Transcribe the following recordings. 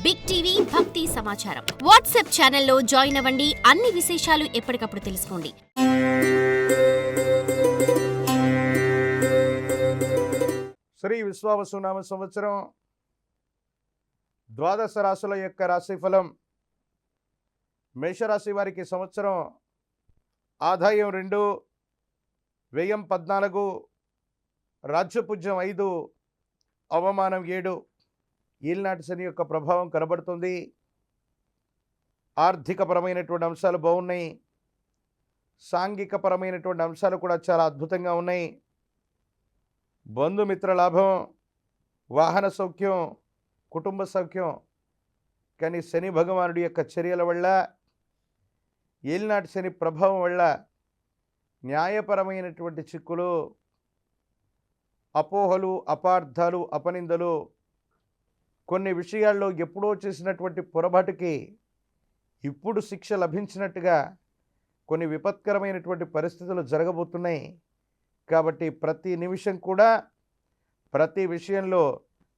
Big TV భక్తి సమాచారం WhatsApp ఛానల్లో జాయిన్ అవ్వండి. అన్ని విశేషాలు ఎప్పటికప్పుడు తెలుసుకోండి. శ్రీ విశ్వావసునామ సంవత్సరం ద్వాదశ రాశుల యొక్క రాశిఫలం. మేషరాశి వారికి సంవత్సరం ఆదాయం 2, వ్యయం 14, రాజ్యపుజ్యం 5, అవమానం 7. ఈల్నాటి శని యొక్క ప్రభావం కనబడుతుంది. ఆర్థికపరమైనటువంటి అంశాలు బాగున్నాయి. సాంఘికపరమైనటువంటి అంశాలు కూడా చాలా అద్భుతంగా ఉన్నాయి. బంధుమిత్ర లాభం, వాహన సౌఖ్యం, కుటుంబ సౌఖ్యం. కానీ శని భగవానుడి యొక్క చర్యల వల్ల, ఏలినాటి శని ప్రభావం వల్ల న్యాయపరమైనటువంటి చిక్కులు, అపోహలు, అపార్థాలు, అపనిందలు, కొన్ని విషయాల్లో ఎప్పుడో చేసినటువంటి పొరపాటుకి ఇప్పుడు శిక్ష లభించినట్టుగా కొన్ని విపత్కరమైనటువంటి పరిస్థితులు జరగబోతున్నాయి. కాబట్టి ప్రతి నిమిషం కూడా ప్రతి విషయంలో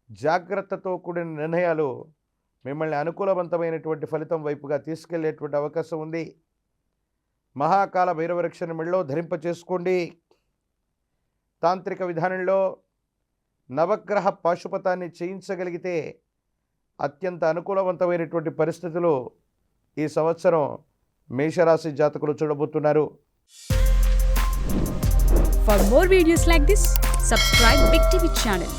జాగ్రత్తతో కూడిన నిర్ణయాలు మిమ్మల్ని అనుకూలవంతమైనటువంటి ఫలితం వైపుగా తీసుకెళ్లేటువంటి అవకాశం ఉంది. మహాకాల భైరవరక్షను మెళ్ళో ధరింపచేసుకోండి. తాంత్రిక విధానంలో నవగ్రహ పాశుపతాన్ని చేయించగలిగితే అత్యంత అనుకూలవంతమైనటువంటి పరిస్థితులు ఈ సంవత్సరం మేషరాశి జాతకులు చూడబోతున్నారు. For more videos like this, subscribe Big TV channel.